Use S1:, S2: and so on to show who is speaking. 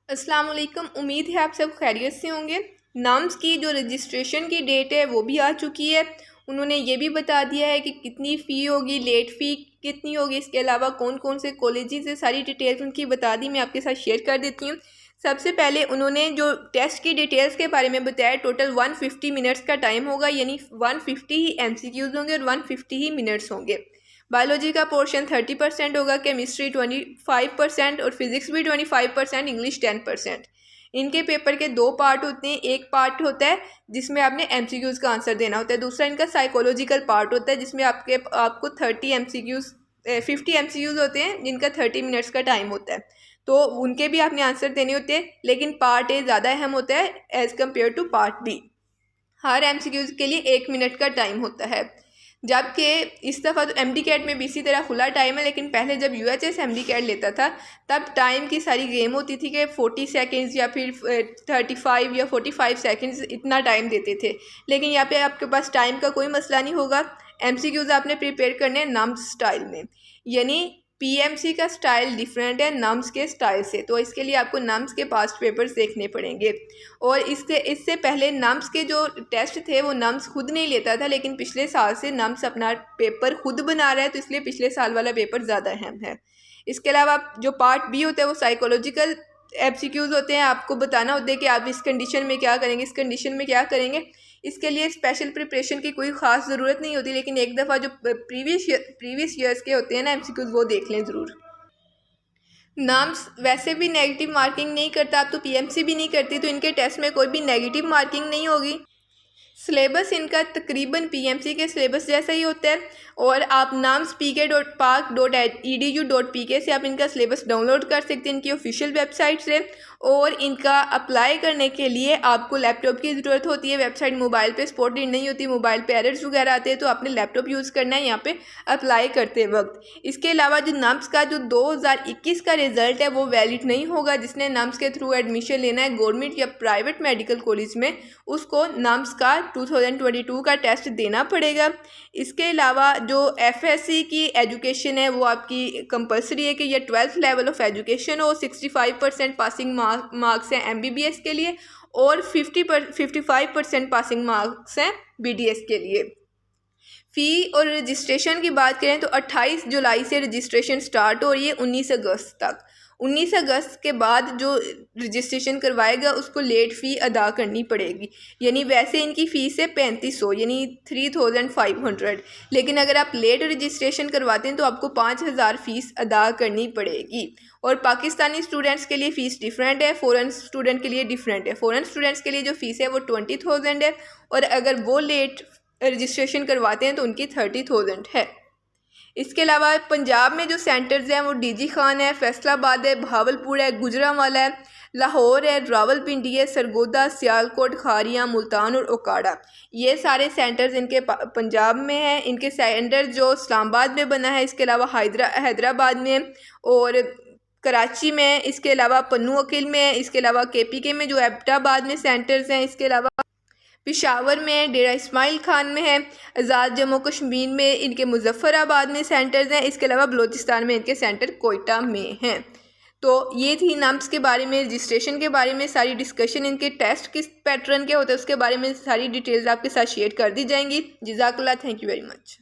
S1: अस्सलाम वालेकुम। उम्मीद है आप सब खैरियत से होंगे। नाम्स की जो रजिस्ट्रेशन की डेट है वो भी आ चुकी है। उन्होंने ये भी बता दिया है कि कितनी फ़ी होगी, लेट फ़ी कितनी होगी, इसके अलावा कौन कौन से कॉलेजेस से सारी डिटेल्स उनकी बता दी। मैं आपके साथ शेयर कर देती हूँ। सबसे पहले उन्होंने जो टेस्ट की डिटेल्स के बारे में बताया, टोटल 150 मिनट्स का टाइम होगा, यानी 150 ही MCQs होंगे और 150 ही मिनट्स होंगे। बायोलॉजी का पोर्शन 30% होगा, केमिस्ट्री 25% और फिज़िक्स भी 25%, इंग्लिश 10%। इनके पेपर के दो पार्ट होते हैं। एक पार्ट होता है जिसमें आपने MCQs का आंसर देना होता है, दूसरा इनका साइकोलॉजिकल पार्ट होता है जिसमें आपको 30 MCQs 50 MCQs होते हैं जिनका 30 मिनट्स का टाइम होता है। तो उनके भी आपने आंसर देने होते हैं, लेकिन पार्ट ए ज़्यादा अहम होता है as compare to part B. हर MCQs के लिए 1 मिनट का टाइम होता है, जबकि इस दफ़ा तो MD कैट में भी इसी तरह खुला टाइम है। लेकिन पहले जब UHS MD कैट लेता था तब टाइम की सारी गेम होती थी कि 40 सेकेंड्स या फिर 35 या 45 सेकेंड्स इतना टाइम देते थे। लेकिन यहाँ पे आपके पास टाइम का कोई मसला नहीं होगा। MCQs आपने प्रिपेयर करने हैं नम्स स्टाइल में, यानी PMC का स्टाइल डिफरेंट है नम्स के स्टाइल से, तो इसके लिए आपको नम्स के पास्ट पेपर्स देखने पड़ेंगे। और इससे पहले नम्स के जो टेस्ट थे वो नम्स खुद नहीं लेता था, लेकिन पिछले साल से नम्स अपना पेपर खुद बना रहा है, तो इसलिए पिछले साल वाला पेपर ज़्यादा अहम है। इसके अलावा जो पार्ट बी होता है वो साइकोलॉजिकल MCQs होते हैं। आपको बताना होता है कि आप इस कंडीशन में क्या करेंगे, इस कंडीशन में क्या करेंगे। इसके लिए स्पेशल प्रिपरेशन की कोई ख़ास ज़रूरत नहीं होती, लेकिन एक दफ़ा जो प्रीवियस ईयर्स के होते हैं ना MCQs, वो देख लें ज़रूर। नाम्स वैसे भी नेगेटिव मार्किंग नहीं करता, आप तो PMC भी नहीं करती, तो इनके टेस्ट में कोई भी नेगेटिव मार्किंग नहीं होगी। सिलेबस इनका तकरीबन PMC के सिलेबस जैसा ही होता है। और आप नाम्स pk.pak.edu.pk से आप इनका सिलेबस डाउनलोड कर सकते हैं इनकी ऑफिशियल वेबसाइट से। और इनका अप्लाई करने के लिए आपको लैपटॉप की ज़रूरत होती है। वेबसाइट मोबाइल पे सपोर्टेड नहीं होती, मोबाइल पे एरर्स वगैरह आते हैं, तो आपने लैपटॉप यूज़ करना है यहाँ पे अप्लाई करते वक्त। इसके अलावा जो नाम्स का जो 2021 का रिज़ल्ट है वो वैलिड नहीं होगा। जिसने नाम्स के थ्रू एडमिशन लेना है गवर्नमेंट या प्राइवेट मेडिकल कॉलेज में, उसको नाम्स का 2022 का टेस्ट देना पड़ेगा। इसके अलावा जो FSC की एजुकेशन है वो आपकी कंपलसरी है कि ये 12th लेवल ऑफ एजुकेशन हो। 65% पासिंग मार्क्स हैं MBBS के लिए और 55% पासिंग मार्क्स हैं BDS के लिए। फ़ी और रजिस्ट्रेशन की बात करें तो 28 जुलाई से रजिस्ट्रेशन स्टार्ट हो रही है 19 अगस्त तक। 19 अगस्त के बाद जो रजिस्ट्रेशन करवाएगा उसको लेट फ़ी अदा करनी पड़ेगी, यानी वैसे इनकी फ़ीस है 3500 यानी 3500। लेकिन अगर आप लेट रजिस्ट्रेशन करवाते हैं तो आपको 5000 फ़ीस अदा करनी पड़ेगी। और पाकिस्तानी स्टूडेंट्स के लिए फ़ीस डिफरेंट है, फ़ॉरेन स्टूडेंट के लिए डिफरेंट है। फ़ॉरेन स्टूडेंट्स के लिए जो फ़ीस है वो 20,000 है, और अगर वो लेट रजिस्ट्रेशन करवाते हैं तो उनकी 30,000 है। इसके अलावा पंजाब में जो सेंटर्स हैं वो DG खान है, फैसलाबाद है, बहावलपुर है, गुजरांवाला है, लाहौर है, रावलपिंडी है, सरगोदा, सियालकोट, खारियां, मुल्तान और ओकाड़ा। ये सारे सेंटर्स इनके पंजाब में हैं। इनके सेंटर जो इस्लामाबाद में बना है, इसके अलावा हैदराबाद में और कराची में, इसके अलावा पन्नू अकील में, इसके अलावा KPK में जो एबटाबाद में सेंटर्स हैं, इसके अलावा पिशावर में डेरा इस्माइल खान में है, आज़ाद जम्मू कश्मीर में इनके मुजफ्फराबाद में सेंटर्स हैं। इसके अलावा बलूचिस्तान में इनके सेंटर कोयटा में हैं। तो ये थी नाम्स के बारे में, रजिस्ट्रेशन के बारे में सारी डिस्कशन। इनके टेस्ट किस पैटर्न के होते हैं उसके बारे में सारी डिटेल्स आपके साथ शेयर कर दी जाएंगी। जज़ाकल्लाह, थैंक यू वेरी मच।